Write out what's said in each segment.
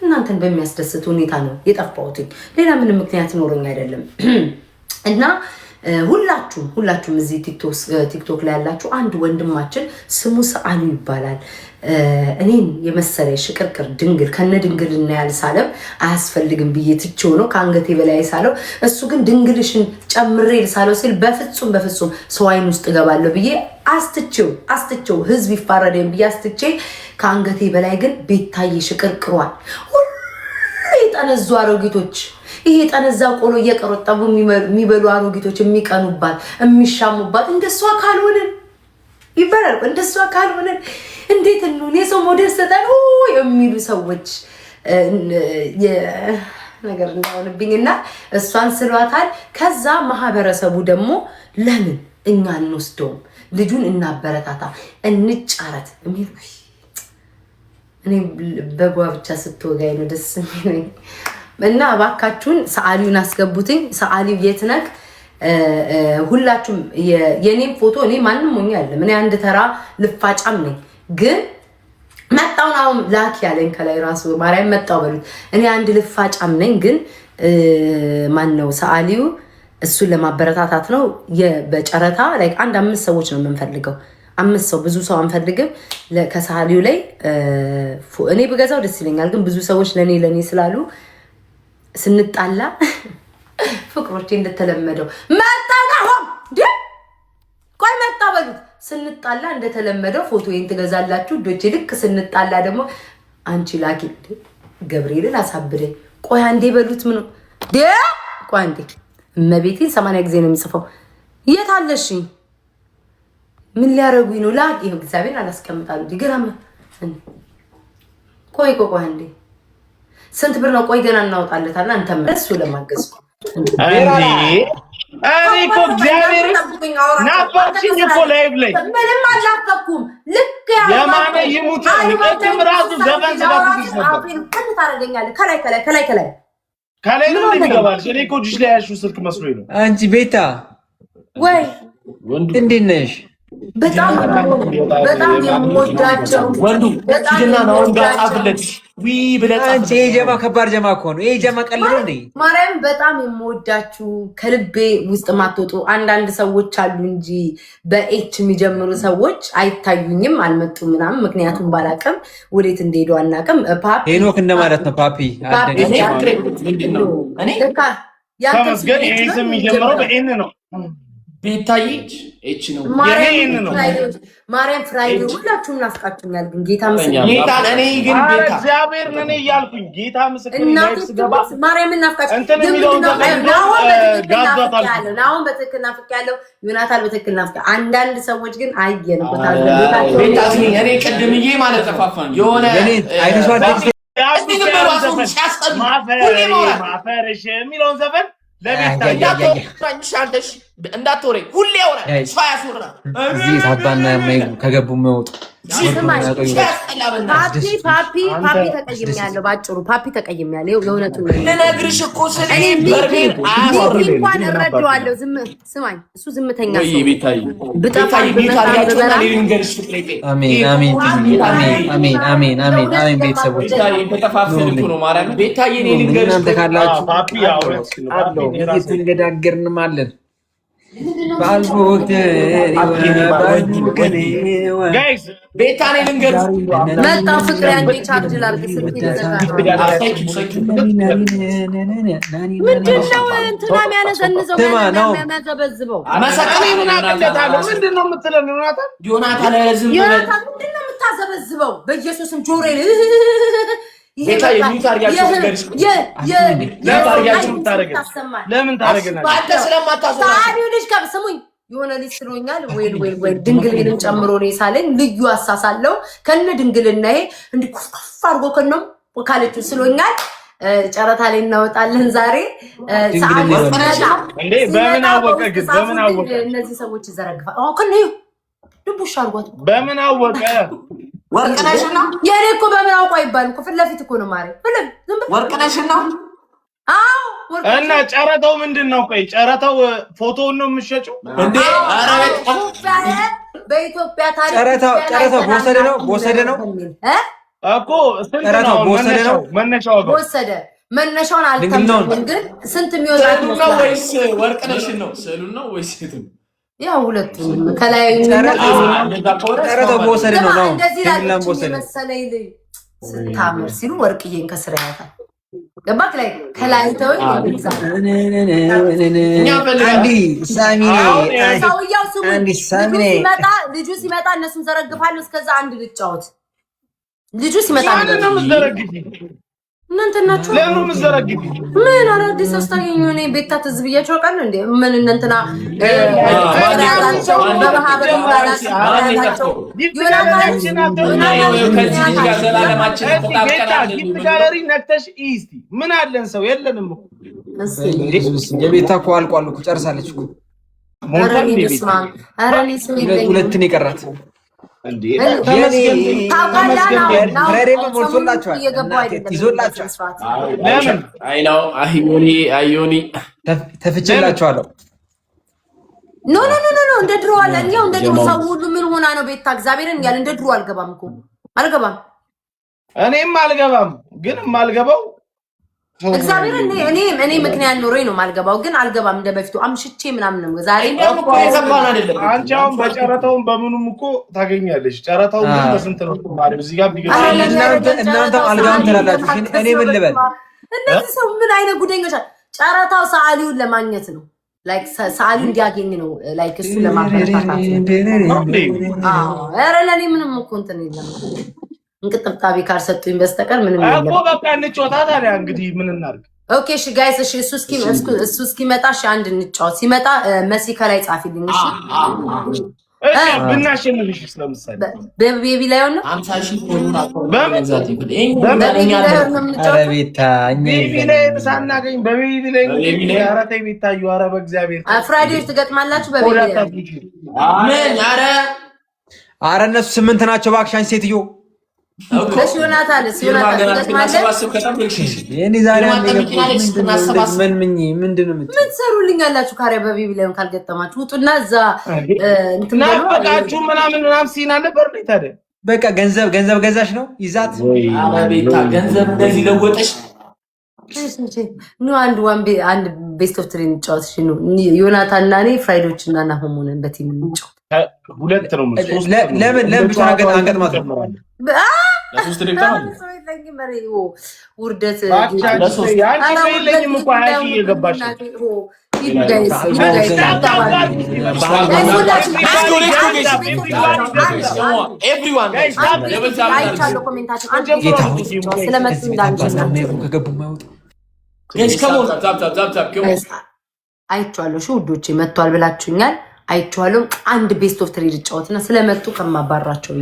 እናንተን በሚያስደስት ሁኔታ ነው የጠፋሁት። ሌላ ምንም ምክንያት ኖሮኝ አይደለም። እና ሁላችሁም እዚህ ቲክቶክ ላይ ያላችሁ አንድ ወንድማችን ስሙ ሰአሉ ይባላል። እኔን የመሰለ ሽቅርቅር ድንግል ከነ ድንግልና ያልሳለም አያስፈልግም ብዬ ትቼው ነው ከአንገቴ በላይ ሳለው። እሱ ግን ድንግልሽን ጨምሬ ልሳለው ሲል በፍጹም ሰው አይን ውስጥ እገባለሁ ብዬ አስትቼው ህዝብ ይፋረደኝ ብዬ አስትቼ ከአንገቴ በላይ ግን ቤታዬ ሽቅርቅሯል። ሁሉ የጠነዙ አሮጊቶች ይሄ ጠነዛ ቆሎ እየቀረጠቡ የሚበሉ አሮጊቶች የሚቀኑባት የሚሻሙባት እንደሷ ካልሆነን ይባላል። እንደሷ ካልሆነን እንዴት እንሁን? የሰው ሞዴል ሰጠን የሚሉ ሰዎች ነገር እንዳሆንብኝና እሷን ስሏታል። ከዛ ማህበረሰቡ ደግሞ ለምን እኛ እንወስደውም ልጁን እናበረታታ እንጫረት የሚሉ እኔ በጓ ብቻ ስትወጋኝ ነው ደስ የሚለኝ። እና እባካችሁን ሰአሊውን አስገቡትኝ። ሰአሊው የት ነህ? ሁላችሁም የኔም ፎቶ እኔ ማንም ሞኝ አይደለም። እኔ አንድ ተራ ልፋጫም ነኝ። ግን መጣውን አሁን ላክ ያለኝ ከላይ ራሱ ማርያም መጣው በሉት። እኔ አንድ ልፋጫም ነኝ። ግን ማን ነው ሰአሊው? እሱን ለማበረታታት ነው በጨረታ ላይ አንድ 5 ሰዎች ነው የምንፈልገው። 5 ሰው ብዙ ሰው አንፈልግም። ከሰአሊው ላይ እኔ ብገዛው ደስ ይለኛል። ግን ብዙ ሰዎች ለኔ ስላሉ ስንጣላ ፍቅሮቼ እንደተለመደው መጣ በሉት። ስንጣላ እንደተለመደው ፎቶዬን ትገዛላችሁ ዶቼ። ልክ ስንጣላ ደግሞ አንቺ ላኪ ገብርኤልን አሳብደኝ ቆይ አንዴ በሉት። ምን ቆይ አንዴ እመቤቴን 80 ጊዜ ነው የሚጽፈው። የት አለሽ? ምን ሊያረጉኝ ነው? ላኪ ይሄው እግዚአብሔር አላስቀምጣሉ ዲግራም ቆይ አንዴ ስንት ብር ነው? ቆይ ገና እናወጣለታልና አንተም እሱ ለማገዝ አንዴ እኮ እግዚአብሔር ናባችን እኮ ላይቭ ላይ ምንም አላፈኩም። ልክ የማነ ይሙት ንቀትም ራሱ ዘፈን ስለብስ ነበር። ምን ታረጋኛለህ? ከላይ ነው የሚገባል። እኔ እኮ እጅሽ ላይ ያልሽው ስልክ መስሎኝ ነው። አንቺ ቤታ ወይ እንዴት ነሽ? በጣም የምወዳቸው ወንዱ ሂድና ነው ጋር አብለት ብለህ አንቺ ጀማ ከባድ ጀማ እኮ ነው። ይሄ ጀማ ቀልድ እንዴ? ማርያም በጣም የምወዳችሁ ከልቤ ውስጥ ማትወጡ አንዳንድ ሰዎች አሉ እንጂ በኤች የሚጀምሩ ሰዎች አይታዩኝም፣ አልመጡም ምናምን። ምክንያቱም ባላቅም ወዴት እንደሄዱ አናቅም። ፓፒ ሄኖክ እንደማለት ነው። ፓፒ ተመስገን። ይሄ ስም የሚጀምረው በኤን ነው። ቤታዬ እቺ ነው ማርያም ፍራይዴ ሁላችሁም ናፍቃችሁኛል። ግን ጌታ ምስክር እኔ ግን ቤታ እግዚአብሔር ነኝ እያልኩኝ ጌታ ምስክር እናስገባ ማርያም ናፍቃችሁ እንትን የሚለው ናሁን በትክክል ናፍቄያለሁ። ዮናታን በትክክል ናፍቄያለሁ። አንዳንድ ሰዎች ግን አየን ቤታ እኔ ቅድምዬ ማለት ተፋፋን የሆነ ማፈርሽ የሚለውን ዘፈን እንዳትወሬ ሁሌ ሆነ ያስወራ እዚህ ታባና ከገቡ የሚወጡ ፓፒ ተቀይሜያለሁ። ባጭሩ ፓፒ ተቀይሜያለሁ። የእውነቱን ልነግርሽ እኮ እንኳን እረዳዋለሁ። ስማኝ እሱ ዝምተኛ አሜን። ቤተሰቦች እናንተ ካላችሁ እንገዳገርንማለን። ቤታኔ ልንገርሽ መጣ ፍቅር አንዴ ቻርጅ ላድርግ ስትይ ምንድነው እንትና የሚያነዘንዘው የሚያዘበዝበው ምንድነው የምትለን ዮናታን ምንድነው የምታዘበዝበው? በኢየሱስም ጆሮዬን ለምን ስሙኝ የሆነ ልጅ ስሎኛል። ወይ ድንግልንም ጨምሮ ነው ሳለኝ ልዩ አሳሳለው ከነ ድንግልናዬ እንዲህ ኩፍኩፍ አድርጎ ከነም ካለች ስሎኛል። ጨረታ ላይ እናወጣለን ዛሬ። በምን አወቀ ግን በምን አወቀ? እነዚህ ሰዎች ይዘረግፋል። ከነ ድቡሽ አድርጓት በምን አወቀ? ወርቅነሽና የኔ እኮ በምን አውቋ ይባል እኮ ፊት ለፊት እኮ ነው ማሪ ወርቅነሽና እና ጨረታው ምንድን ነው? ቆይ ጨረታው ፎቶውን ነው የምትሸጪው እንዴ? በኢትዮጵያ ታሪክ ጨረታው በወሰደ ነው እኮ ስንት ነው መነሻው? ወሰደ መነሻውን አልተምንም፣ ግን ስንት የሚወጣ ነው ወይስ ወርቅ ነሽን ነው? ስዕሉን ነው ወይስ ሴቱን? ያው ሁለቱም ከላይ ተረተው በወሰደ ነው ነው ለምለም በወሰደ መሰለኝ ልጅ ስታምር ሲሉ ወርቅዬን ከስራ ያታል ገባክ ላይ ከላይ ተወይ ልጁ ሲመጣ እነሱን ዘረግፋለሁ። እስከዛ አንድ ልጫወት ልጁ ሲመጣ እናንተ ናችሁ ለምን ምዘረግፊ? ምን አዲስ አስተያየኝ ሆነ ቤታ ትዝ ብያቸው ቃል እንዴ ምን እንትና በማህበር ይባላቸው ጋለሪ ነክተሽ እስቲ ምን አለን ሰው የለንም እኮ የቤታ እኮ አልቋል እኮ ጨርሳለች እኮ ሁለትን የቀራት እንዴ ተፍቼላችኋለሁ። ኖ እንደ ድሮ አለ እንዴው እንደ ድሮ ሰው ሁሉ ምን ሆና ነው ቤታ እግዚአብሔርን ያለ እንደ ድሮ አልገባም እኮ አልገባም። እኔም አልገባም ግን ማልገባው እግዚአብሔርን እኔ ምክንያት ኖሮኝ ነው ማልገባው፣ ግን አልገባም እንደ በፊቱ አምሽቼ ምናምን ነው ዛሬ እኮ የገባን አይደለም። አንቺ አሁን በጨረታው በምኑም እኮ ታገኛለሽ። ጨረታው ግን በስንት ነው ማለት እዚህ ጋር ቢገባ እናንተ አልጋም ትላላችሁ። እኔ ምን ልበል? እነዚህ ሰው ምን አይነት ጉደኞች! ጨረታው ሰዓሊውን ለማግኘት ነው፣ ላይክ ሰዓሊው እንዲያገኝ ነው፣ ላይክ እሱ ለማበረታታት ነው። ኧረ ለኔ ምንም እኮ እንትን የለም። እንቅጥብጣቢ ካልሰጡኝ በስተቀር ምንም የለም እኮ በቃ እንጫወታ ታዲያ እንግዲህ ምን እናድርግ? ኦኬ እሺ ጋይስ፣ እሺ እሱ እስኪመጣ እሺ አንድ እንጫወት። ሲመጣ መሲ ከላይ ጻፊልኝ እሺ። እሺ ብናሸንፍሽ ለምሳሌ በቤቢ ላይ ሆነ 50,000 ሆኖና በመግዛት ቤቢ ላይ ሳናገኝ በቤቢ ላይ አራተ ቤታዩ ኧረ በእግዚአብሔር ፍራይዴዎች ትገጥማላችሁ በቤቢ ላይ ምን ኧረ እነሱ 8 ናቸው እባክሽ ሴትዮ ዮናታን ምን ሰሩልኝ አላችሁ? ካሪያ በቤቢ ላይ ካልገጠማችሁ ውጡና እዛ ናፈቃችሁ ምናምን ሲና ነበር ታዲያ በቃ ገንዘብ ገዛሽ ነው ይዛት ቤታ ገንዘብ እንደዚህ ለወጠሽ አንድ ቤስት ኦፍ ትሪ እንጫወት ነው ዮናታን እና እኔ ፍራይዶች እና ናሆም ሆነን በቲም እንጫወት። ሁለት ነው ለምን ብቻ አንገጥማት ለሶስት ደቂቃ ውርደት የለኝም እኮ ሀያ ሺህ እየገባሽ አይቼዋለሁ። ውዶቼ መጥቷል ብላችሁኛል። አይቼዋለሁ። አንድ ቤስት ኦፍ ትሪ ልጫወትና ስለመጡ ከማባራቸው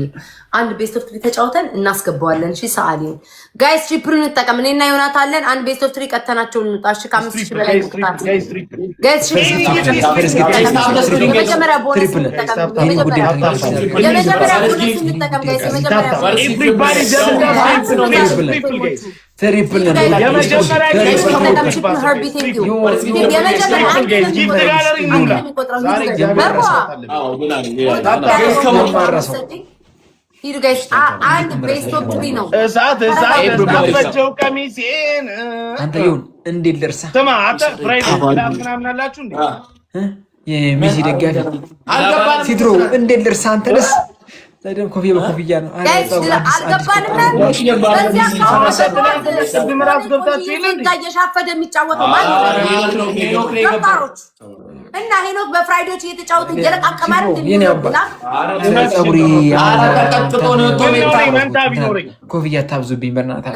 አንድ ቤስት ኦፍ ትሪ ተጫውተን እናስገባዋለን። እሺ ሰዓሊው ጋይስ ትሪፕሉን እንጠቀም። እኔና ዮናታ አለን። አንድ ቤስት ኦፍ ትሪ ቀተናቸው እንውጣ። እሺ ከ5,000 በላይ ይወጣል ጋይስ። የመጀመሪያ ቦነስ እንጠቀም። የመጀመሪያ ቦነስ እንጠቀም ጋይስ። ትሪፕል አንድ ቤስት ኦፍ ትሪ ነው። አንተ ይሁን እንዴት ልርሳ የሚሲ ደጋፊ ሲድሮ እንዴት ልርሳ አንተንስ ታዲያ ኮፍያ በኮፍያ ነው እየሻፈደ የሚጫወተው እና ሄኖክ በፍራይዶች እየተጫወቱ እየለቃቀማል ኮፍያ ታብዙብኝ በእናትህ።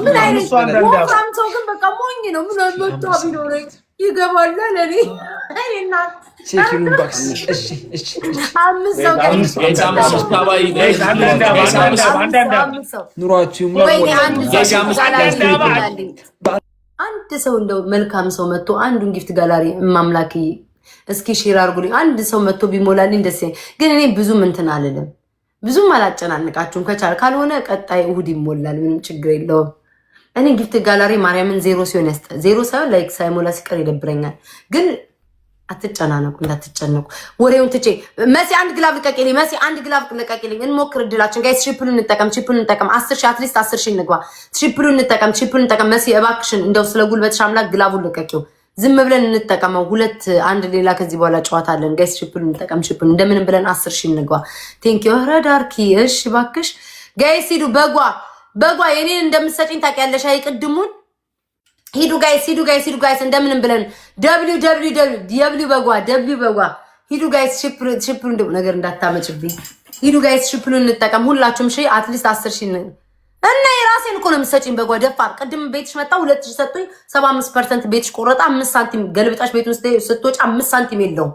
ምን አይነት ሰው ግን በቃ ሞኝ ነው። ምን መጣ ቢኖረኝ ይገባል ለኔ እና ሴኪሩን ባክስ እሺ ኑሯችሁ አንድ ሰው እንደው መልካም ሰው መጥቶ አንዱን ጊፍት ጋላሪ ማምላክ እስኪ ሼር አድርጉልኝ። አንድ ሰው መጥቶ ቢሞላልኝ ደስ ይለኛል። ግን እኔ ብዙም እንትን አልልም፣ ብዙም አላጨናንቃችሁም። ከቻል ካልሆነ ቀጣይ እሁድ ይሞላል፣ ምንም ችግር የለውም። እኔ ጊፍት ጋላሪ ማርያምን 0 ሲሆን ዜሮ ሳይሆን ላይክ ሳይሞላ ሲቀር ይደብረኛል። ግን አትጨናነቁ፣ እንዳትጨነቁ። ወሬውን ትቼ መሲ አንድ ግላብ ልቀቂልኝ፣ መሲ አንድ ግላብ ልቀቂልኝ። እንሞክር እድላችን ጋይስ። ትሪፕሉን እንጠቀም 10 ሺህ አትሊስት 10 ሺህ እንግባ። ትሪፕሉን እንጠቀም መሲ እባክሽን፣ እንደው ስለ ጉልበትሽ አምላክ ግላቡን ልቀቂው። ዝም ብለን እንጠቀመው። ሁለት አንድ ሌላ ከዚህ በኋላ ጨዋታ አለን ጋይስ። ትሪፕሉን እንጠቀም፣ ትሪፕሉን እንደምንም ብለን 10 ሺህ እንግባ። ቴንክ ዩ ረዳርኪ። እሺ እባክሽ ጋይስ ሂዱ። በጓ የኔን እንደምትሰጪኝ ታውቂያለሽ። አይቅድሙን ሂዱ ጋይስ እንደምንም ብለን www በጓ ሂዱ ጋይስ። ሽፕሩ እንደው ነገር እንዳታመጭብኝ። ሂዱ ጋይስ ሽፕሩን እንጠቀም ሁላችሁም። እሺ አትሊስት 10 ሺህ እና የራሴን እኮ ነው የምትሰጪኝ። በጓ ደፋር ቅድም ቤትሽ መጣ 2000 ሰጥቶኝ 75% ቤትሽ ቆረጣ 5 ሳንቲም ገልብጣሽ ቤት ውስጥ ስትወጪ 5 ሳንቲም የለውም።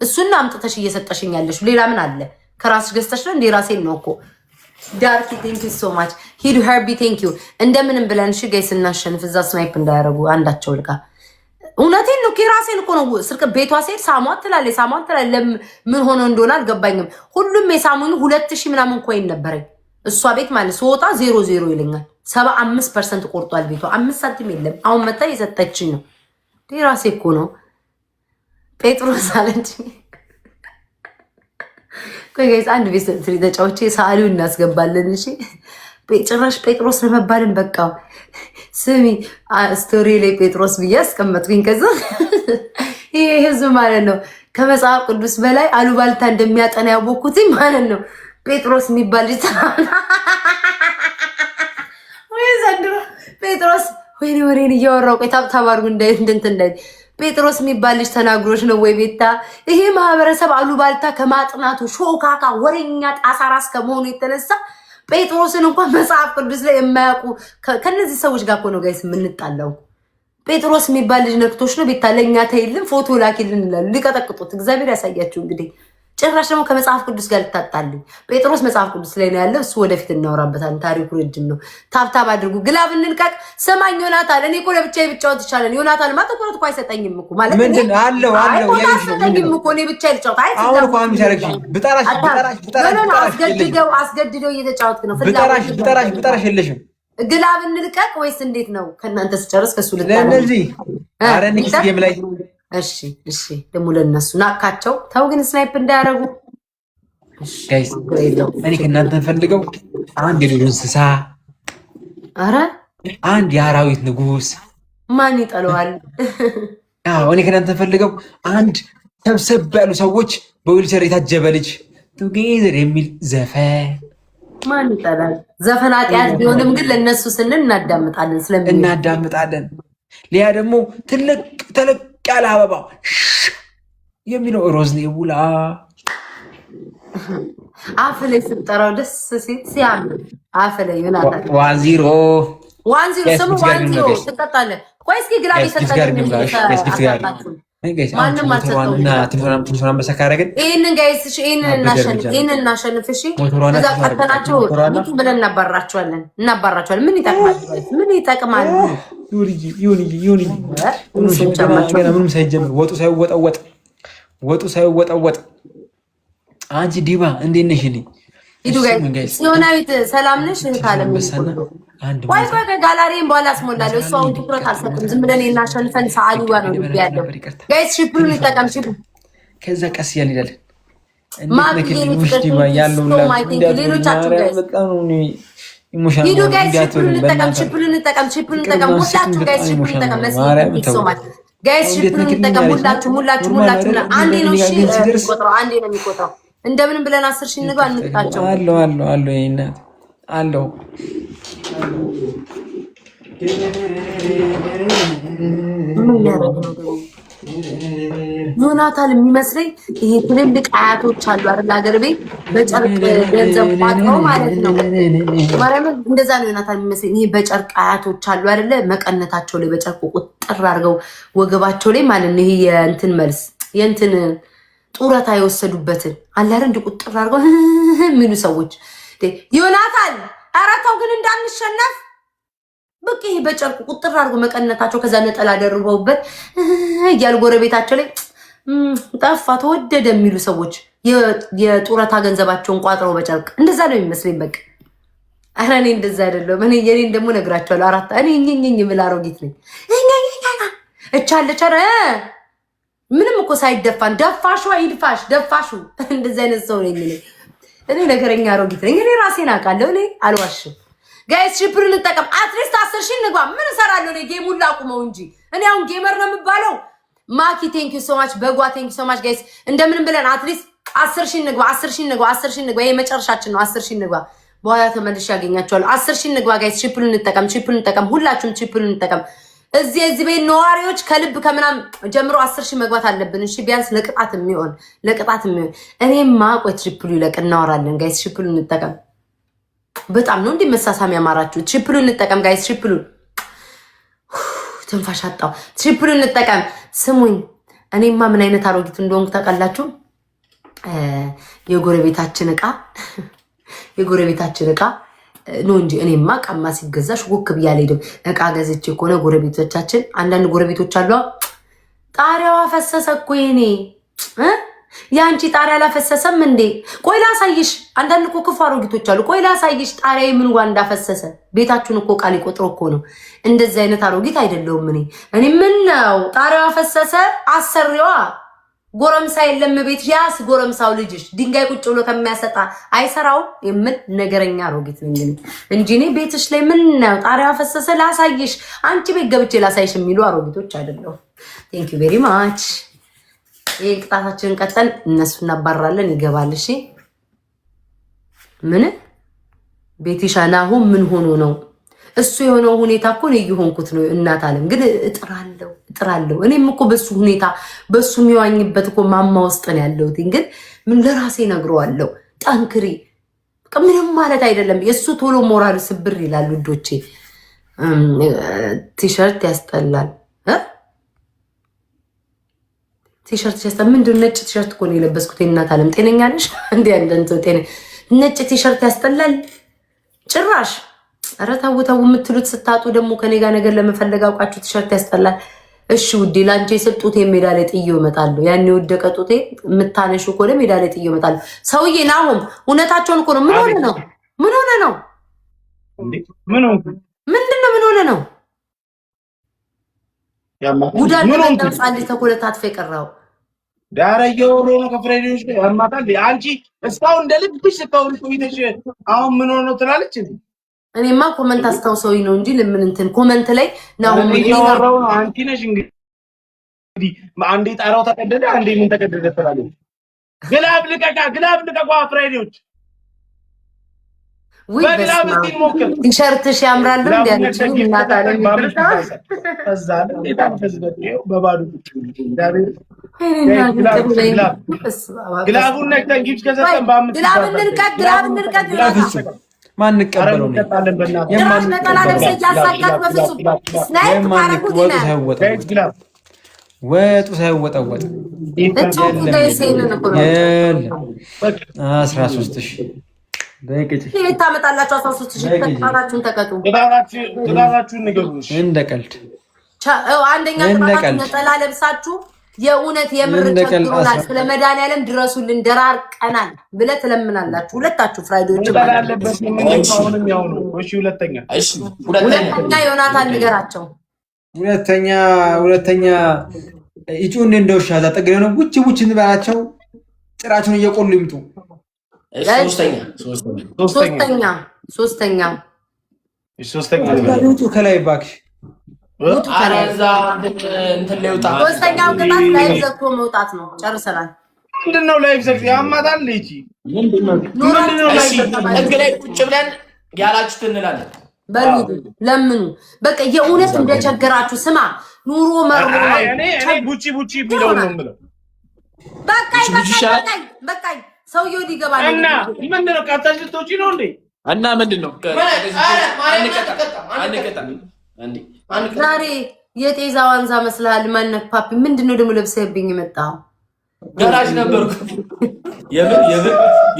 እሱን አምጥተሽ እየሰጠሽኝ ያለሽ ሌላ ምን አለ? ከራስሽ ገዝተሽ ነው እንዴ? ራሴን ነው እኮ ዳርኪ ቴንክ ዩ ሶ ማች። ሂዱ ሄርቢ ቴንክ ዩ። እንደምንም ብለን እሺ ጋይስ እናሸንፍ። እዛ ስናይፕ እንዳያረጉ አንዳቸው ልካ። እውነቴን ነው ከራሴን እኮ ነው ስልክ ቤቷ ሲሄድ ሳሟት ትላለች። ምን ሆኖ እንደሆነ አልገባኝም። ሁሉም የሳሙኝ 2000 ምናምን ኮይን ነበረኝ። እሷ ቤት ማለት ስወጣ 00 ይለኛል። 75% ቆርጧል ቤቷ። 5 ሳንቲም የለም። አሁን መጣ የሰጠችኝ ነው። ራሴ እኮ ነው ጴጥሮስ አለች። ጋይስ አንድ ቤት ተጫውቼ ሰዓሊው እናስገባለን። እሺ ጭራሽ ጴጥሮስ ለመባልን በቃው። ስሚ ስቶሪ ላይ ጴጥሮስ ብዬ አስቀመጥኩኝ። ከዛ ይሄ ህዝብ ማለት ነው ከመጽሐፍ ቅዱስ በላይ አሉባልታ እንደሚያጠና ያወኩትኝ ማለት ነው። ጴጥሮስ የሚባል ልጅ ወይ ዘንድሮ ጴጥሮስ ወሬን እያወራው ቆይ ታባርጉ እንዳይ ጴጥሮስ የሚባል ልጅ ተናግሮች ነው ወይ ቤታ? ይሄ ማህበረሰብ አሉባልታ ከማጥናቱ ሾካካ ወሬኛ ጣሳራስ ከመሆኑ የተነሳ ጴጥሮስን እንኳን መጽሐፍ ቅዱስ ላይ የማያውቁ ከነዚህ ሰዎች ጋር እኮ ነው ጋይስ የምንጣላው። ጴጥሮስ የሚባል ልጅ ነክቶች ነው ቤታ ለኛ ተይልን ፎቶ ላኪልን ይላሉ። ሊቀጠቅጡት እግዚአብሔር ያሳያችሁ እንግዲህ። ጭራሽ ደግሞ ከመጽሐፍ ቅዱስ ጋር ልታጣልኝ። ጴጥሮስ መጽሐፍ ቅዱስ ላይ ነው ያለው። እሱ ወደፊት እናወራበታለን። ታሪኩ ረጅም ነው። ታብታብ አድርጉ። ግላብ እንልቀቅ። ሰማኝ ዮናታን፣ እኔ እኮ ለብቻዬ ብቻወት ይቻላል። ዮናታን ማ ትኩረት እኮ አይሰጠኝም እኮ ማለት ምንድን አለው አይሰጠኝም እኮ እኔ ብቻዬ ልጫወት። አይ አሁን እኮ አምሻለሽ ብጠራሽ አስገድደው እየተጫወትክ ነው። ብጠራሽ የለሽም። ግላብ እንልቀቅ ወይስ እንዴት ነው? ከእናንተ ስጨርስ ከሱ ለእነዚህ ኧረ ኔክስት ጌም ላይ እሺ ደግሞ ለነሱ ናካቸው። ተው ግን ስናይፕ እንዳያረጉ ጋይስ። እኔ ከእናንተ ፈልገው አንድ የዱር እንስሳ፣ አረ አንድ የአራዊት ንጉስ ማን ይጠለዋል? እኔ ከእናንተ ፈልገው አንድ ሰብሰብ ያሉ ሰዎች በዊልቸር የታጀበ ልጅ ቱጌዘር የሚል ዘፈን ማን ይጠላል? ዘፈን ኃጢአት ቢሆንም ግን ለነሱ ስንል እናዳምጣለን። ሊያ ደግሞ ተለቅ ያለ አበባ የሚለው ሮዝ ኔቡላ አፍ ላይ ስትጠራው ደስ ሲል ሲያምር አፍ ላይ ዮናታን 1-0 ስሙ 1-0 ትቀጣለህ። ቆይ እስኪ ግላብ ይሰጣል። ማንም አልሰጠውም። ትንሿን አንበሳ ካረግን ይህንን ጋይስ ይህንን እናሸንፍ። እሺ እዛ ቀተናቸው ብለን እናባራቸዋለን። ምን ይጠቅማል? ምን ይጠቅማል? ምንም ሳይጀምር ወጡ ሳይወጠወጥ አንቺ ዲባ እንዴት ነሽ? ሂዱ ጋይስ ሲሆናዊት ሰላም ነሽ? ካለም ቆይ ጋላሪን በኋላ አስሞላለሁ። እሱ አሁን ትኩረት አልሰጥም። ዝም ብለን እናሸንፈን ሰዓሊ ጋር ነው ያለው ጋይስ። ሽፕሩን ይጠቀም። ከዛ ቀስ እያልን እንሄዳለን። ሌሎቻችሁ ጋይስ ሂዱ ጋይስ ሽፕሩን እንጠቀም። ሁላችሁ ጋይስ ሽፕሩን እንጠቀም። ጋይስ ሽፕሩን እንጠቀም። ሁላችሁ አንዴ ነው የሚቆጥረው። እንደምንም ብለን 10 ሺህ እንግባ። እንጣጣቸው አለው ይናት አለው ዮናታን የሚመስለኝ ይሄ ትልልቅ አያቶች አሉ አይደል? ሀገር ቤት በጨርቅ ገንዘብ ቋጥረው ማለት ነው። ማርያምን እንደዛ ነው ዮናታን የሚመስለኝ። ይሄ በጨርቅ አያቶች አሉ አይደል? መቀነታቸው ላይ በጨርቅ ቁጥር አድርገው ወገባቸው ላይ ማለት ነው። ይሄ የእንትን ጡረታ የወሰዱበትን አለ አይደል? እንደ ቁጥር አድርገው የሚሉ ሰዎች ዮናታን ኧረ ተው ግን እንዳንሸነፍ። በቃ ይሄ በጨርቅ ቁጥር አድርጎ መቀነታቸው ከዛ ነጠላ ደርበውበት እያሉ ጎረቤታቸው ላይ ጠፋ ተወደደ የሚሉ ሰዎች የጡረታ ገንዘባቸውን ቋጥረው በጨርቅ እንደዛ ነው የሚመስለኝ። በቃ ኧረ እኔ እንደዛ አይደለም። እኔ የኔን ደግሞ ነግራቸዋለሁ። አራት እኔ እኝኝኝ ብል አሮጊት ነኝ። እቻለች ኧረ ምንም እኮ ሳይደፋን ደፋሹ አይድፋሽ ደፋሹ እንደዚህ አይነት ሰው ነኝ እኔ ነገረኛ አሮጊት ነኝ እኔ ራሴን አውቃለሁ እኔ አልዋሽም ጋይስ ሽፕር ልጠቀም አትሊስት 10,000 እንግባ ምን እሰራለሁ እኔ ጌሙን ላቁመው እንጂ እኔ አሁን ጌመር ነው የምባለው ማኪ ቴንክ ዩ ሶ ማች በጓ ቴንክ ዩ ሶ ማች ጋይስ እንደምንም ብለን አትሊስት 10,000 እንግባ 10,000 እንግባ 10,000 እንግባ ይሄ መጨረሻችን ነው 10,000 እንግባ በኋላ ተመልሼ ያገኛቸዋለሁ 10,000 እንግባ ጋይስ ሽፕር እንጠቀም ሁላችሁም ሽፕር እንጠቀም እዚህ ቤት ነዋሪዎች ከልብ ከምናም ጀምሮ 10,000 መግባት አለብን እሺ ቢያንስ ለቅጣት የሚሆን እኔማ ቆይ ትሪፕሉ ይለቅ እናወራለን ጋይስ ሽፕሉ እንጠቀም በጣም ነው እንዲመሳሳም ያማራችሁ ትሪፕሉ እንጠቀም ጋይስ ሽፕሉ ትንፋሽ አጣው ትሪፕሉ እንጠቀም ስሙኝ እኔማ ምን አይነት አሮጊት እንደሆንኩ ታውቃላችሁ የጎረቤታችን እቃ ነው እንጂ እኔማ ቃማ ሲገዛሽ ወክብ ያለይደም እቃ ገዝቼ ኮነ ጎረቤቶቻችን አንዳንድ ጎረቤቶች አሉ ጣሪያዋ ፈሰሰ እኮ የኔ ያንቺ ጣሪያ ላፈሰሰም እንዴ ቆይ ላሳይሽ አንዳንድ እኮ ክፉ አሮጊቶች አሉ ቆይ ላሳይሽ ጣሪያዬ ምን ጓ እንዳፈሰሰ ቤታችሁን እኮ ቃል ይቆጥሮ እኮ ነው እንደዚህ አይነት አሮጊት አይደለሁም እኔ ምን ነው ጣሪያዋ ፈሰሰ አሰሪዋ ጎረምሳ የለም ቤት ያስ ጎረምሳው ልጅሽ ድንጋይ ቁጭ ብሎ ከሚያሰጣ አይሰራው የምን ነገረኛ አሮጊት ነኝ እንጂ እኔ ቤትሽ ላይ ምን ነው ጣሪያዋ ፈሰሰ ላሳይሽ አንቺ ቤት ገብቼ ላሳይሽ የሚሉ አሮጊቶች አይደለሁ ቴንክ ዩ ቬሪ ማች ይሄ ቅጣታችንን ቀጠል እነሱ እናባራለን ይገባል እሺ ምን ቤቲሻናሁ ምን ሆኖ ነው እሱ የሆነው ሁኔታ እኮ ነው ይሆንኩት ነው እናት አለም ግን እጥራለሁ እኔም እኮ በሱ ሁኔታ በሱ የሚዋኝበት እኮ ማማ ውስጥ ነው ያለሁት ግን ምን ለራሴ ነግረዋለሁ ጠንክሪ ምንም ማለት አይደለም የሱ ቶሎ ሞራል ስብር ይላል ውዶቼ ቲሸርት ያስጠላል ቲሸርት ምንድን ነጭ ቲሸርት እኮ ነው የለበስኩት እናት አለም ጤነኛ ነሽ እንዴ አንደንቶ ነጭ ቲሸርት ያስጠላል ጭራሽ ኧረ ተው የምትሉት ስታጡ ደግሞ ከኔ ጋር ነገር ለመፈለግ አውቃችሁ ቲሸርት ያስጠላል እሺ ውዴ ላንቺ የሰጡት ሜዳ ላይ ጥዬው እመጣለሁ ያኔ ወደቀ ጡቴ የምታነሹ ኮለ ሜዳ ላይ ጥዬው እመጣለሁ ሰውዬ ናሁም እውነታቸውን እኮ ነው ምን ሆነ ነው ምንድነው ምን ሆነ ነው ጉዳን ተንጻል ተኮለታትፈ ይቀራው ዳረየው ነው ከፍሬዲዎች ጋር ያማታል አንቺ እስካሁን እንደልብሽ ተውል ቆይተሽ አሁን ምን ሆነ ነው ትላለች እኔማ ኮመንት አስታውሰውኝ ነው እንጂ ለምን እንትን ኮመንት ላይ ነው የሚያወራው አንቺ ነሽ እንግዲህ አንዴ ጣራው ተቀደደ አንዴ ምን ተቀደደ ትላለች ግላብ ልቀቃ ፍሬዲዎች በግላብ ሞከር ቲሸርትሽ ያምራል እንዴ አንቺ እናት አለ ከዛ በባዶ ግላቡን ነክተን ጊፍት ከሰጠን በአምስት ግላቡን እንልቀቅ ማን እንቀበለው ነው የማን ነጠላ ለብሰ ያሳካት በፍጹም ስናይፕ ካረጉት ነው ወጡ ሳይወጣወጥ እቺው ጋይሴን ነው 13000 በእቅጭ ታመጣላችሁ 13000 ተጣራችሁን ተቀጡ ግላባችሁን ንገሩሽ እንደ ቀልድ አንደኛ ነጠላ ለብሳችሁ የእውነት የምር ተጥሩናል ስለ መድኃኒዓለም ድረሱልን ደራርቀናል ብለ ትለምናላችሁ ሁለታችሁ ፍራይዶች ባላለበት ምንም ያው ነው እሺ ሁለተኛ ዮናታን ንገራቸው ሁለተኛ እጩን እንደውሻ ታጠገለ ነው ውጭ እንባላቸው ጥራቸውን እየቆሉ ይምጡ ሶስተኛ ውጡ ከላይ ባክሽ አራዛ እንትን ለውጣ ሶስተኛው ቅጣት ላይቭ ዘግቶ መውጣት ነው ጨርሰናል ምንድነው ላይቭ ዘግቶ ያማታል ልጅ ምንድነው እግላይ ቁጭ ብለን ያላችሁት እንላለን ለምን በቃ የእውነት እንደቸገራችሁ ስማ ኑሮ መርሞ እኔ ቡቺ ቢለው ነው የምለው በቃ ሰውዬው ሊገባ ነው እና ምንድነው ቀጣሽ ልትወጪ ነው እንዴ እና ምንድነው አንቀጣ ዛሬ የጤዛ ዋንዛ መስላል ማነክ ፓፒ ምንድነው ደግሞ ለብሰህብኝ የመጣው ገራጅ ነበርኩ የምን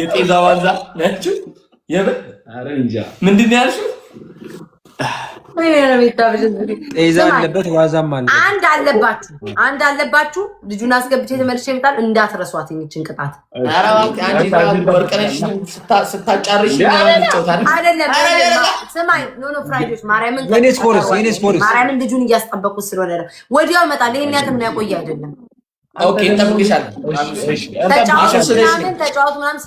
የጤዛ ዋንዛ ናችሁ የምን አረ እንጃ ምንድነው ያልሽው ጤዛ አለበት ዋዛም አለ አንድ አለባችሁ ልጁን አስገብቼ ተመልሼ ይመጣል እንዳትረሷት እንችን ቅጣት አራባክ አንቺ ወርቀነሽ ስታጫርሽ አይደለም ስማይ ኖ ፍራይዶች ማርያምን የኔስ ፎርስ ማርያምን ልጁን እያስጠበቁት ስለሆነ ነው ወዲያው ይመጣል ይሄን ያክል ነው ያቆየ አይደለም ኦኬ እንጠብቅሻለን። ተጫወቱ ምናምን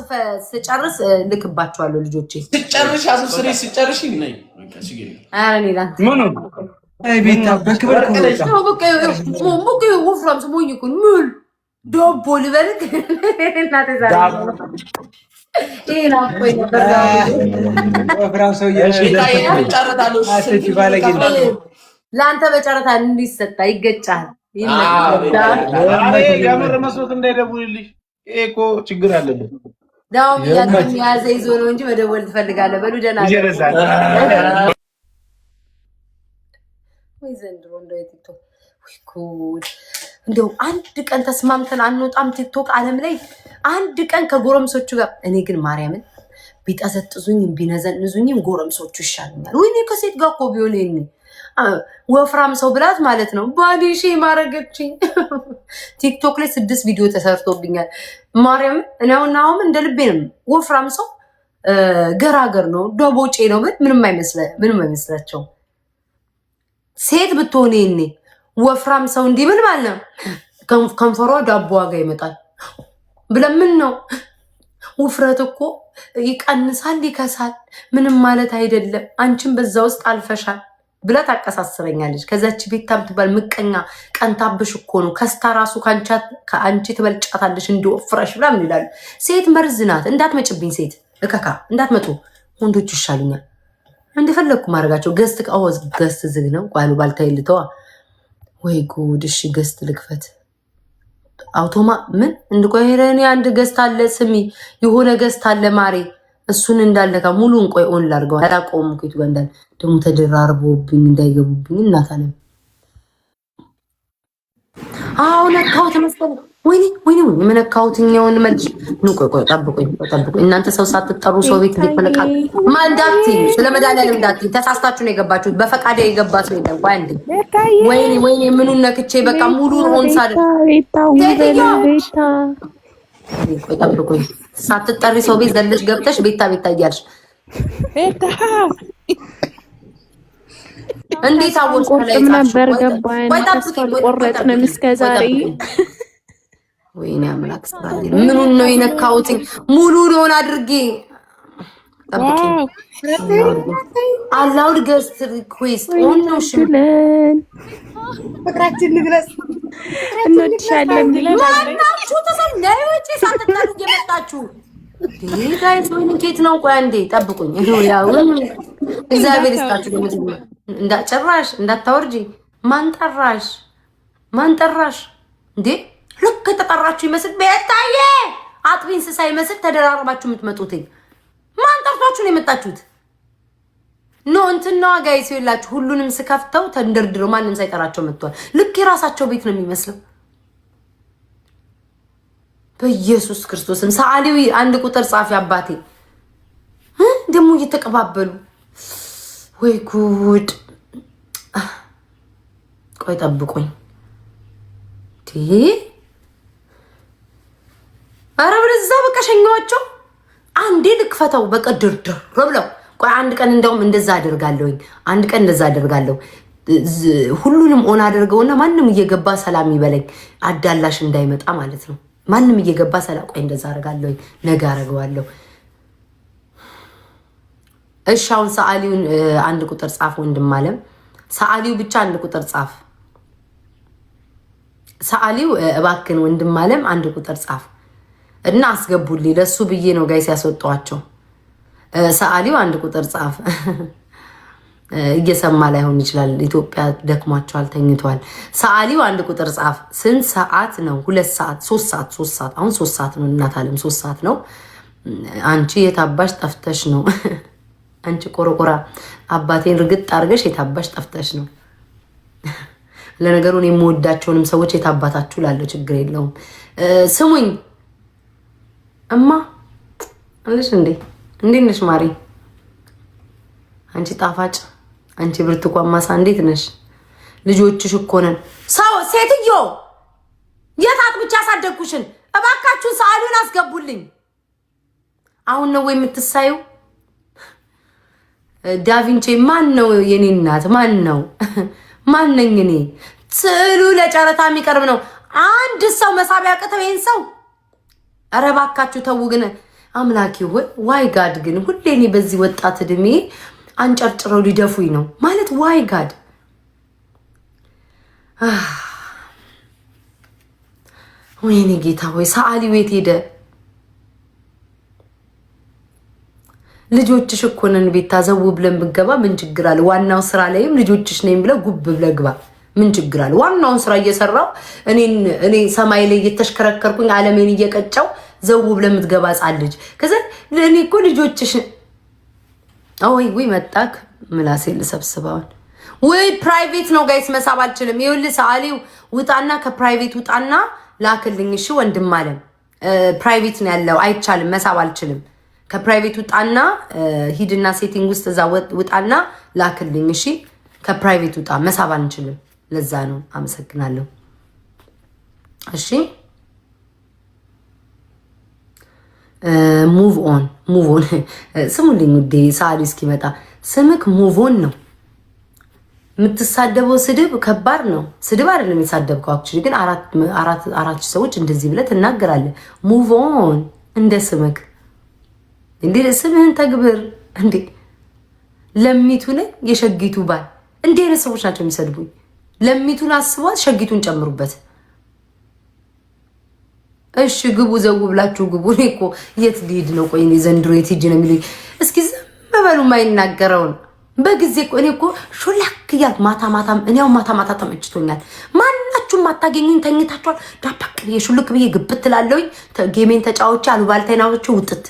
ስጨርስ ልክባቸዋለሁ ልጆቼ። ስጨርሽ አስስሪ ስጨርሽ ነይ ቤታ በክብር ወፍራም ስሞኝ እኮ ምን ዳቦ ልበልክ ለአንተ በጨረታ እንዲሰጣ ይገጫል። የምር መስሎት እንዳይደውልልሽ እኮ ችግር አለበት። ዳውም የያዘ ይዞ ነው እንጂ መደወል ትፈልጋለህ። በሉ ደህና ወይ ዘንድሮ እንደው ቲክቶክ ወይ ጉድ! እንደው አንድ ቀን ተስማምተን አንወጣም ቲክቶክ ዓለም ላይ አንድ ቀን ከጎረምሶቹ ጋር። እኔ ግን ማርያምን ቢጠዘጥዙኝም ቢነዘንዙኝም ጎረምሶቹ ይሻሉኛል። ወይኔ ከሴት ጋር እኮ ቢሆን ይሄኔ ወፍራም ሰው ብላት ማለት ነው ባዲሼ ማረገችኝ። ቲክቶክ ላይ 6 ቪዲዮ ተሰርቶብኛል። ማርያም እኔ አሁን እንደ ልቤ ነው። ወፍራም ሰው ገራገር ነው ዶቦጬ ነው ምንም አይመስላቸው። ሴት ብትሆን ይሄኔ ወፍራም ሰው እንዲብል ማለት ነው ከንፈሯ ዳቦ ዋጋ ይመጣል ብለምን ነው። ውፍረት እኮ ይቀንሳል ይከሳል፣ ምንም ማለት አይደለም። አንቺን በዛ ውስጥ አልፈሻል ብላ ታቀሳስረኛለች። ከዛች ቤታ ምትባል ምቀኛ ቀንታብሽ እኮ ነው ከስታ ራሱ ከአንቺ ትበልጫታለሽ እንዲወፍረሽ ብላ ምን ይላሉ። ሴት መርዝ ናት። እንዳትመጭብኝ ሴት እከካ እንዳትመጡ። ወንዶቹ ይሻሉኛል። እንደፈለግኩ ማድረጋቸው። ገስት ዝግ ነው ቋሉ ባልታይልተዋ ወይ ጉድ! እሺ ገስት ልክፈት። አውቶማ ምን እንድቆይረኒ አንድ ገስት አለ። ስሚ የሆነ ገስት አለ ማሬ። እሱን እንዳለካ ሙሉን ቆይ ኦን ላርገው። አላቆም ከይቱ ጋር እንዳል ደግሞ ተደራርቦብኝ እንዳይገቡብኝ እናታለም። አሁን ነካው ተመስገን። ወይኔ የምነካውትኛውን መልሽ። ቆይ ጠብቁኝ። እናንተ ሰው ሳትጠሩ ሰው ቤት እንዲፈለቃል ማንዳቲ ስለመድኃኒዓለም እንዳቲ ተሳስታችሁ ነው የገባችሁት። በፈቃደ የገባ ሰው የለም። ቆይ አንዴ ወይኔ ምኑን ነክቼ በቃ ሙሉን ኦን ሳደ ቆይ ጠብቁኝ። ሳትጠሪ ሰው ቤት ዘለሽ ገብተሽ ቤታ እያልሽ እንዴት አወቅሽ? ቆርጥም ነበር ገባን። ተስፋ አልቆረጥንም እስከ ዛሬ። ወይኔ አምላክ ስራዬ ምኑን ነው የነካሁት? ሙሉን ሆነ አድርጌ ጠብቂኝ። አላውድ ገስት ሪኩዌስት ኦን ነው ሽለን ፍቅራችን ንግለጽ እንወድሻለን ብለናል። ማናችሁ ተሰለወጪ ሳትጠሩ እየመጣችሁ ጋይስ ወይኔ ኬት ነው? ቆይ አንዴ ጠብቁኝ። ያው እግዚአብሔር ይስጣችሁ። ደግሞ እንዳጨራሽ እንዳታወርጂ። ማን ጠራሽ እንዴ? ልክ ተጠራችሁ ይመስል ቤታዬ አጥቢን እንስሳ ይመስል ተደራርባችሁ የምትመጡት ማን ጠርቷችሁ ነው የመጣችሁት? ኖ እንትና ጋይስ ይላችሁ ሁሉንም ስከፍተው ተንደርድረው ማንንም ሳይጠራቸው መጥቷል። ልክ የራሳቸው ቤት ነው የሚመስለው። በኢየሱስ ክርስቶስም ሰዓሊው አንድ ቁጥር ጻፊ አባቴ ደግሞ እየተቀባበሉ ወይ ጉድ! ቆይ ጠብቁኝ። ኧረ ወደዛ በቃ ሸኛዋቸው። አንዴ ልክፈተው በቃ ድርድር ብለው ቆይ አንድ ቀን እንደውም እንደዛ አደርጋለሁ። ሁሉንም ኦን አድርገውና ማንም እየገባ ሰላም ይበለኝ። አዳላሽ እንዳይመጣ ማለት ነው። ማንም እየገባ ሰላም ቆይ እንደዛ አደርጋለሁ። ነገ አደርገዋለሁ። እሺ አሁን ሰዓሊውን አንድ ቁጥር ጻፍ። ወንድም አለም ሰዓሊው ብቻ አንድ ቁጥር ጻፍ። ሰዓሊው እባክን ወንድም አለም አንድ ቁጥር ጻፍ እና አስገቡልኝ። ለሱ ብዬ ነው ጋይስ ያስወጣዋቸው። ሰዓሊው አንድ ቁጥር ጻፍ። እየሰማ ላይሆን ይችላል። ኢትዮጵያ ደክሟቸዋል፣ ተኝቷል። ሰዓሊው አንድ ቁጥር ጻፍ። ስንት ሰዓት ነው? 2 ሰዓት 3 ሰዓት አሁን 3 ሰዓት ነው። እናት አለም 3 ሰዓት ነው። አንቺ የታባሽ ጠፍተሽ ነው? አንቺ ቆረቆራ አባቴን ርግጥ አድርገሽ የታባሽ ጠፍተሽ ነው? ለነገሩ እኔ የምወዳቸውንም ሰዎች የታባታችሁ ላለው ችግር የለውም። ስሙኝ እማ አለሽ እንዴ? እንዴት ነሽ ማሪ? አንቺ ጣፋጭ፣ አንቺ ብርቱካን ማሳ እንዴት ነሽ? ልጆችሽ እኮ ነን። ሰው ሴትዮ የታት ብቻ ያሳደግኩሽን እባካችሁን ሰዓሊውን አስገቡልኝ። አሁን ነው ወይ የምትሳዩ? ዳቪንቺ ማን ነው? የኔ እናት ማን ነው? ማን ነኝ እኔ? ስዕሉ ለጨረታ የሚቀርብ ነው። አንድ ሰው መሳብ ያቅተው ይሄን ሰው? ኧረ እባካችሁ ተው ግን አምላኪ ዋይ ጋድ ግን ሁሌ እኔ በዚህ ወጣት እድሜ አንጨርጭረው ሊደፉኝ ነው ማለት ዋይ ጋድ ወይኔ ጌታ ሆይ ሰዓሊ ቤት ሄደ። ልጆችሽ እኮ ነን ቤት ታዘው ብለን ብገባ ምን ችግር አለ? ዋናው ስራ ላይም ልጆችሽ ነኝ ብለ ጉብ ብለህ ግባ። ምን ችግር አለ? ዋናውን ስራ እየሰራው እኔ ሰማይ ላይ እየተሽከረከርኩኝ ዓለሜን እየቀጫው ዘው ብለህ የምትገባ ጻል ልጅ ከዛ ለኔ እኮ ልጆችሽ ወይ መጣክ ምላሴ ልሰብስባውን ወይ ፕራይቬት ነው ጋይስ መሳብ አልችልም። ይኸውልህ ሰዓሊው ውጣና ከፕራይቬት ውጣና ላክልኝ እሺ ወንድም አለም ፕራይቬት ነው ያለው አይቻልም መሳብ አልችልም። ከፕራይቬት ውጣና ሂድና ሴቲንግ ውስጥ እዛ ውጣና ላክልኝ እሺ። ከፕራይቬት ውጣ መሳብ አንችልም። ለዛ ነው አመሰግናለሁ። እሺ ሙቭ ኦን ስሙልኝ ውዴ ሰዓሊ እስኪመጣ ስምክ ሙቭ ኦን ነው። የምትሳደበው ስድብ ከባድ ነው። ስድብ አይደለም የተሳደብከው አክቹሊ ግን አራት ሰዎች እንደዚህ ብለህ ትናገራለህ። ሙቭ ኦን እንደ ስምክ እንዴ ስምህን ተግብር እንዴ። ለሚቱ ነኝ የሸጊቱ ባል እንዴ ነው ሰዎች ናቸው የሚሰድቡኝ። ለሚቱን አስቧት ሸጊቱን ጨምሩበት። እሺ ግቡ ዘው ብላችሁ ግቡ። እኔ እኮ የት ልሂድ ነው? ቆይ እኔ ዘንድሮ የት ሂጅ ነው የሚሉኝ? እስኪ ዝም በሉ የማይናገረውን በጊዜ እኔ እኮ ሾላክ እያልኩ ማታ እኔው ማታ ተመችቶኛል። ማናችሁም አታገኙኝ ተኝታችኋል። ዳባቅ ብዬ ሹልክ ብዬ ግብት ትላለሁኝ። ጌሜን ተጫዎቼ አሉባልታይናዎቼ ውጥት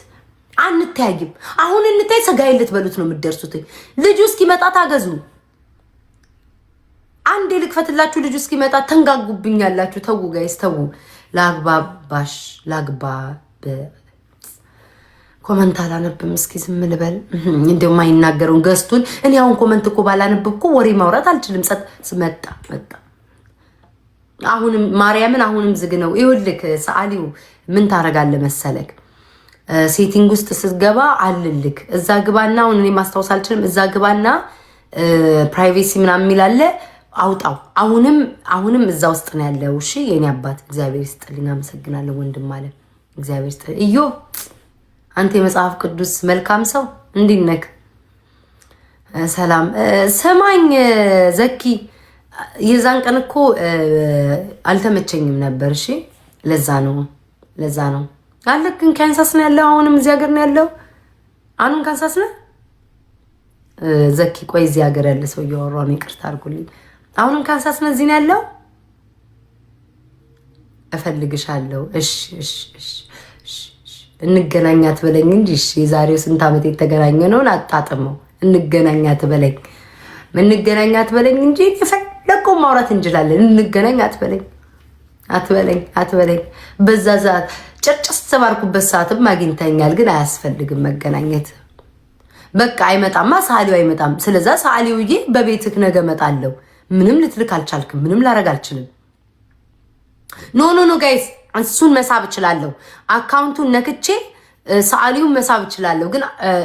አንተያይም። አሁን እንታይ ሰጋይ ልትበሉት ነው የምትደርሱት። ልጁ እስኪመጣ ታገዙ። አንዴ ልክፈትላችሁ ልጁ እስኪመጣ ተንጋጉብኛላችሁ። ተው ጋይስ ተው። ላግባባሽ ላግባ ኮመንት አላነብም። እስኪ ዝም ልበል እንደው ማይናገረውን ገስቱን እኔ አሁን ኮመንት እኮ ባላነብኩ ወሬ ማውራት አልችልም። መጣ አሁንም ማርያምን አሁንም ዝግ ነው። ይኸውልህ ሰዓሊው ምን ታረጋለህ መሰለክ ሴቲንግ ውስጥ ስትገባ አልልክ እዛ ግባና አሁን እኔ ማስታወስ አልችልም። እዛ ግባና ፕራይቬሲ ምናምን የሚላለ አውጣው። አሁንም እዛ ውስጥ ነው ያለው። እሺ የኔ አባት እግዚአብሔር ይስጥልኝ። አመሰግናለሁ ወንድም አለ እግዚአብሔር ይስጥልኝ። እዮ አንተ የመጽሐፍ ቅዱስ መልካም ሰው እንዲነክ ሰላም ሰማኝ ዘኪ የዛን ቀን እኮ አልተመቸኝም ነበር። እሺ ለዛ ነው አለክ ግን ካንሳስ ነው ያለው። አሁንም እዚህ ሀገር ነው ያለው። አሁንም ካንሳስ ነው ዘኪ። ቆይ እዚህ ሀገር ያለ ሰው እያወራሁ ነው ይቅርታ አድርጉልኝ። አሁንም ካንሳስ ነው እዚህ ነው ያለው። እፈልግሻለሁ። እሺ እንገናኛት በለኝ እንጂ እሺ። የዛሬው ስንት ዓመት የተገናኘ ነውን አጣጥመው እንገናኛት በለኝ እንጂ የፈለከው ማውራት እንችላለን። እንገናኛት በለኝ አትበለኝ። በዛ ሰዓት ጨርጨስ ተባርኩበት ሰዓትም አግኝተኛል። ግን አያስፈልግም መገናኘት። በቃ አይመጣማ ሰዓሊው አይመጣም። ስለዛ ሰዓሊውዬ በቤትክ ነገ እመጣለሁ። ምንም ልትልክ አልቻልክም። ምንም ላረግ አልችልም። ኖ ጋይስ እሱን መሳብ እችላለሁ። አካውንቱን ነክቼ ሰዓሊውን መሳብ እችላለሁ። ግን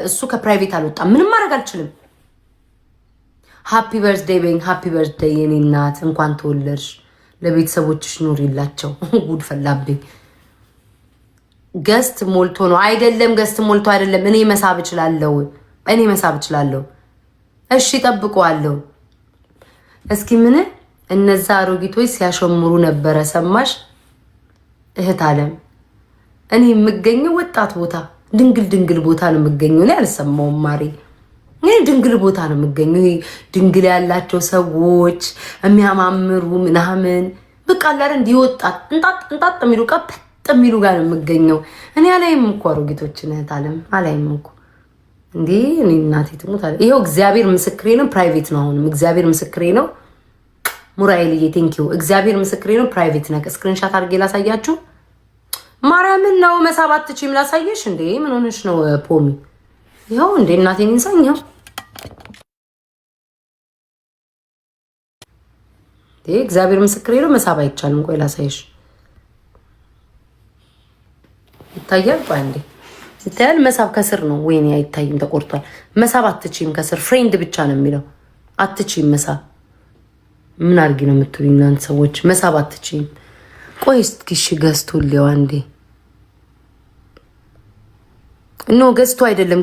እሱ ከፕራይቬት አልወጣም። ምንም ማድረግ አልችልም። ሃፒ በርዝዴይ በይኝ። ሃፒ በርዝዴይ የኔ እናት እንኳን ተወለድሽ። ለቤተሰቦችሽ ኑሪላቸው። ጉድ ፈላብኝ። ገስት ሞልቶ ነው አይደለም? ገስት ሞልቶ አይደለም። እኔ መሳብ እችላለሁ። እሺ ጠብቀዋለሁ። እስኪ ምን እነዛ አሮጊቶች ሲያሸምሩ ነበረ ሰማሽ? እህት አለም እኔ የምገኘው ወጣት ቦታ ድንግል ቦታ ነው የምገኘው። እኔ አልሰማውም ማሪ። እኔ ድንግል ቦታ ነው የምገኘው። ይሄ ድንግል ያላቸው ሰዎች የሚያማምሩ ምናምን በቃ አላረ እንዲወጣት እንጣጥ የሚሉ ቀጥ የሚሉ ጋር ነው የምገኘው። እኔ አላይም እኮ አሮጊቶችን እህት አለም አላይም እኮ እንዴ። እኔ እናቴ ትሙት አለ። ይሄው እግዚአብሔር ምስክሬ ነው። ፕራይቬት ነው። አሁንም እግዚአብሔር ምስክሬ ነው። ሙራይልዬ ቴንኪዩ። እግዚአብሔር ምስክሬ ነው። ፕራይቬት ነው። ስክሪንሻት አድርጌ ላሳያችሁ። ማርያምን ነው መሳብ አትችይም ላሳየሽ። እንዴ ምን ሆነሽ ነው ፖሚ? ይኸው እንዴ እናቴን እንሳኝ። ይኸው እግዚአብሔር ምስክሬ ነው። መሳብ አይቻልም። ቆይ ላሳየሽ። ይታያል። ቆይ እንዴ ይታያል። መሳብ ከስር ነው። ወይኔ አይታይም፣ ተቆርጧል። መሳብ አትችይም ከስር ፍሬንድ ብቻ ነው የሚለው። አትችይም መሳብ። ምን አድርጊ ነው የምትሉኝ እናንተ ሰዎች? መሳብ አትችይም። ቆይ እስኪ እሺ ገዝቶልኝ አንዴ ኖ ገዝቶ አይደለም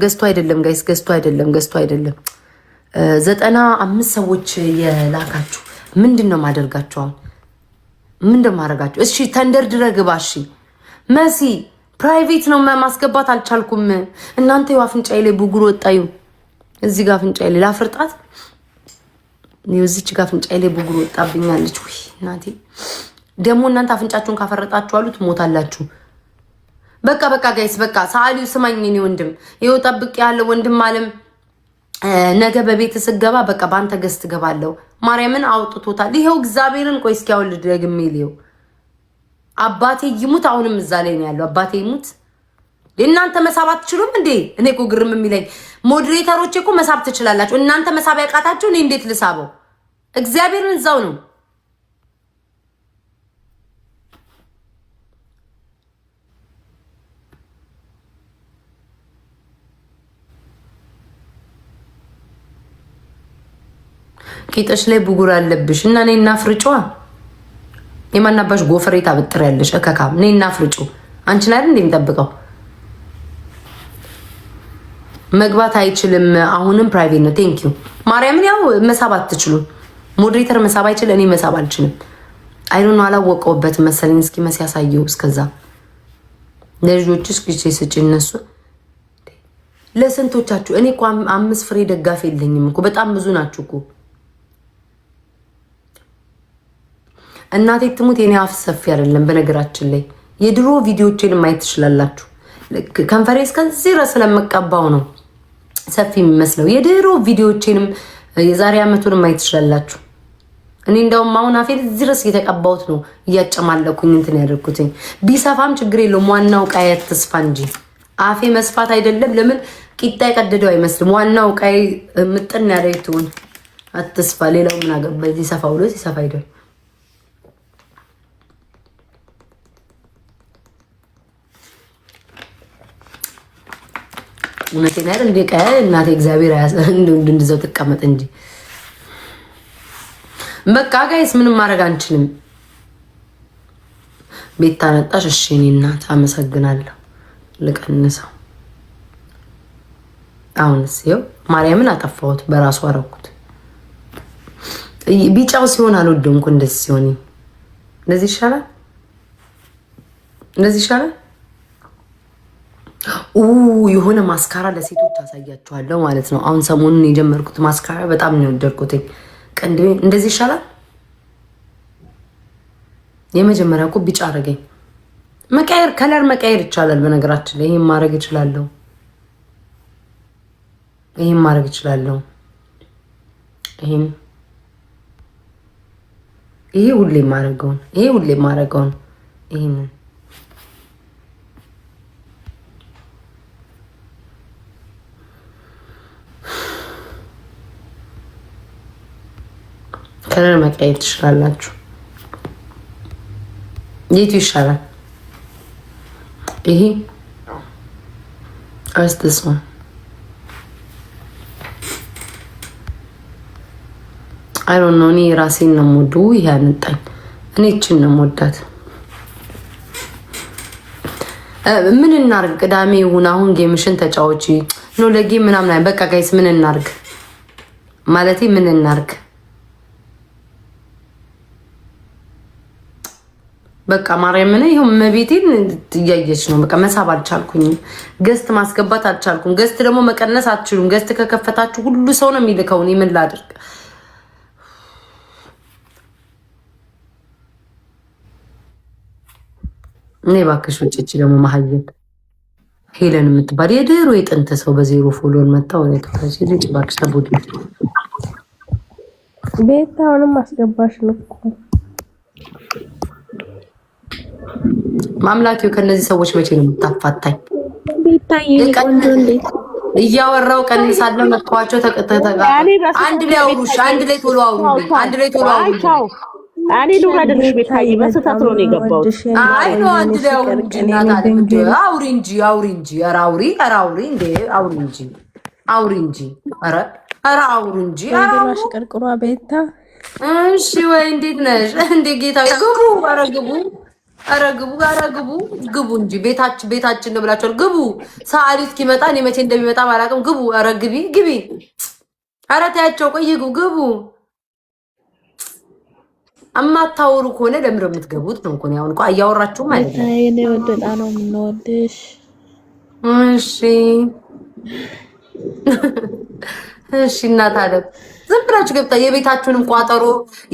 ጋይስ ገዝቶ አይደለም 95 ሰዎች የላካችሁ ምንድነው ማደርጋችሁ አሁን ምንድነው ማረጋችሁ እሺ ተንደርድረ ግባ እሺ መሲ ፕራይቬት ነው ማስገባት አልቻልኩም እናንተ አፍንጫዬ ላይ ቡጉር ወጣዩ እዚህ ጋር አፍንጫዬ ላይ ላፍርጣት እዚች ጋር አፍንጫዬ ላይ ቡጉር ወጣብኛለች ወይ እናቴ ደሞ እናንተ አፍንጫችሁን ካፈረጣችሁ አሉት ሞታላችሁ በቃ ጋይስ በቃ ሳሊው ስማኝ እኔ ወንድም ይኸው ጠብቅ ያለው ወንድም አለም ነገ በቤት ስገባ በቃ ባንተ ገስት ገባለው ማርያምን አውጥቶታል ይሄው እግዚአብሔርን ቆይ እስኪ አውል ደግሜ ሊው አባቴ ይሙት አሁንም እዛ ላይ ነው ያለው አባቴ ይሙት እናንተ መሳብ አትችሉም እንዴ እኔ እኮ ግርም የሚለኝ ሞዴሬተሮች እኮ መሳብ ትችላላችሁ እናንተ መሳብ ያቃታችሁ እኔ እንዴት ልሳበው እግዚአብሔርን እዛው ነው ቂጥሽ ላይ ቡጉር አለብሽ እና እኔና ፍርጫዋ የማናባሽ ጎፈሬ ታበጥር ያለሽ እከካም እኔና ፍርጩ አንቺን አይደል እንደምጠብቀው መግባት አይችልም አሁንም ፕራይቬት ነው ቴንክ ዩ ማርያምን ያው መሳብ አትችሉ ሞዴሬተር መሳብ አይችል እኔ መሳብ አልችልም አይኑን አላወቀውበት መሰለኝ እስኪ መስ ያሳየው እስከዛ ለልጆችሽ ግጭ ስጭ እነሱ ለስንቶቻችሁ እኔ እኮ 5 ፍሬ ደጋፊ የለኝም እኮ በጣም ብዙ ናችሁ እኮ እናቴ ትሙት የኔ አፍ ሰፊ አይደለም በነገራችን ላይ የድሮ ቪዲዮዎችን ማየት ትችላላችሁ ኮንፈረንስ ከዚህ ራስ ስለመቀባው ነው ሰፊ የሚመስለው የድሮ ቪዲዮዎችንም የዛሬ አመቱን ማየት ትችላላችሁ እኔ እንደውም አሁን አፌ እዚህ ራስ እየተቀባውት ነው እያጨማለኩኝ እንትን ያደርኩትኝ ቢሰፋም ችግር የለውም ዋናው ቃየት ተስፋ እንጂ አፌ መስፋት አይደለም ለምን ቂጣ ይቀደደው አይመስልም ዋናው ቃይ ምጥን ያለው ይሁን አትስፋ ሌላው ምን አገባ እዚህ ሰፋው ነው ሲሰፋ አይደል እውነቴን አይደል እንደ ቃይ እናቴ እግዚአብሔር እንደው ተቀመጥ እንጂ በቃ ጋይስ ምንም ማድረግ አንችልም ቤት ታነጣሽ እሺ እኔ እናት አመሰግናለሁ ልቀንሰው አሁንስ ይኸው ማርያምን አጠፋሁት በራሱ አረኩት ቢጫው ሲሆን አልወደምኩ እንደዚህ ሲሆን እንደዚህ ይሻላል የሆነ ማስካራ ለሴቶች አሳያችኋለሁ ማለት ነው አሁን ሰሞኑን የጀመርኩት ማስካራ በጣም ነው የወደድኩት ቀንድቤ እንደዚህ ይሻላል የመጀመሪያው እኮ ቢጫ አረገኝ መቀየር ከለር መቀየር ይቻላል በነገራችን ላይ ይሄን ማድረግ ይችላልው ይሄ ሁሌ ማረጋውን ይሄን ከለር መቀየር ትችላላችሁ የቱ ይሻላል ይሄ this one I don't know እኔ ራሴን ነው ሞዱ ያንጣኝ እኔ እቺን ነው ሞዳት ምን እናርግ ቅዳሜ ይሁን አሁን ጌምሽን ተጫውቺ ነው ለጌም ምናምን በቃ ጋይስ ምን እናርግ ማለቴ ምን እናርግ በቃ ማርያም ነው ይሁን መቤቴን ትያየች ነው በቃ መሳብ አልቻልኩኝ ገስት ማስገባት አልቻልኩም ገስት ደግሞ መቀነስ አትችሉም ገስት ከከፈታችሁ ሁሉ ሰው ነው የሚልከው እኔ ምን ላድርግ እኔ ባክሽ ወጭቺ ደግሞ ማህየት ሄለን የምትባል የድሮ የጥንት ሰው በዜሮ ፎሎወር መጣው ነው ተታጂ ልጅ ባክሽ ተቦድ ቤታውንም አስገባሽ ነው ማምላኪው ከነዚህ ሰዎች መቼ ነው የምታፋታኝ ቤታዬ ቆንጆ እንዴት እያወራው ቀንሳለሁ መጥቷቸው ተቀጣጣጋ አንድ ላይ አውሩሽ አንድ ላይ ቶሎ አውሩ እኔ ልውረድልሽ ቤታዬ በስተት ነው የገባው አይ ነው አንድ ላይ አውሪ እንጂ ኧረ አውሪ እንጂ ኧረ አውሪ እንጂ አውራሽ ቀርቅሯ ቤታ እሺ ወይ እንዴት ነሽ እንዴ ጌታዬ ግቡ ኧረ ግቡ ኧረ ግቡ እንጂ ቤታችን ነው ብላችኋል። ግቡ። ሰዓሊ እስኪመጣ እኔ መቼ እንደሚመጣ ባላውቅም ግቡ። ኧረ ግቢ። ኧረ ተያቸው። ቆይ ግቡ። እማታወሩ ከሆነ ለምንድን ነው የምትገቡት? ነው እኮ አሁን እያወራችሁ ማለት ነው። እኔ ወደዳ ነው የምንወድሽ። እሺ እናት አለ ዝም ብላችሁ ገብታ የቤታችሁንም ቋጠሮ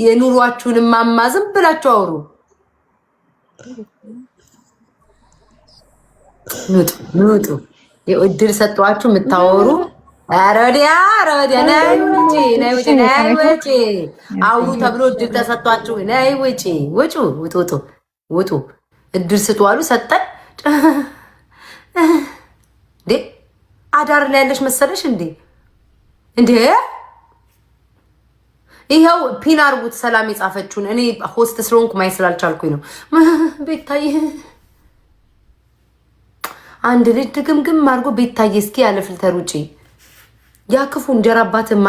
የኑሯችሁንም ማማ ዝም ብላችሁ አውሩ። ኑጡ የእድል ሰጧችሁ የምታወሩ። ኧረ ወዲያ ነይ ውጪ አውሩ ተብሎ እድል ተሰጧችሁ። ነይ ውጡ እድል ስጡ አሉ ሰጠን። እንዴ አዳር ላይ ያለሽ መሰለሽ እንዴ ይኸው ፒን አርጉት። ሰላም የጻፈችውን እኔ ሆስት ስለሆንኩ ማየት ስላልቻልኩኝ ነው። ቤታዬ አንድ ልጅ ድግምግም አድርጎ ቤታዬ እስኪ ያለ ፍልተር ውጪ ያ ክፉ እንጀራ አባትን